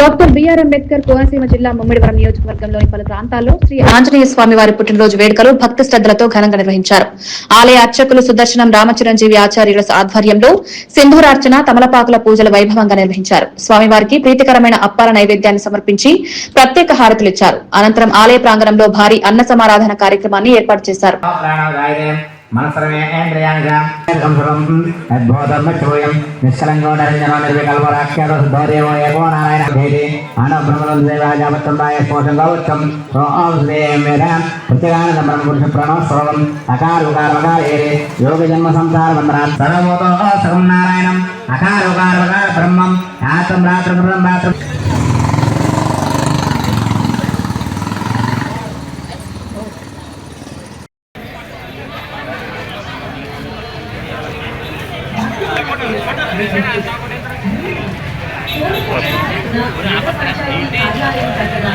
Doctor BR Ambedkar Konaseema జిల్లా ముమ్మిడివరం నియోజకవర్గంలోని పలు ప్రాంతాల్లో శ్రీ ఆంజనేయ స్వామి వారి పుట్టినరోజు వేడుకలు భక్తి శ్రద్దలతో ఘనంగా నిర్వహించారు. ఆలయ అర్చకులు సుదర్శనం రామచిరంజీవి ఆచార్యుల ఆధ్వర్యంలో సింధూరార్చన, తమలపాకుల పూజలు వైభవంగా నిర్వహించారు. స్వామివారికి ప్రీతికరమైన అప్పాల నైవేద్యాన్ని సమర్పించి ప్రత్యేక హారతులిచ్చారు. అనంతరం ఆలయ ప్రాంగణంలో భారీ అన్న సమారాధన కార్యక్రమాన్ని ఏర్పాటు చేశారు. యోగ జన్మ సంసార నారాయణం అకార బ్రహ్మం యాత్రం రాత్రం రాత్రం గ్రామ పంచాయతీ కార్యాలయం కట్టగా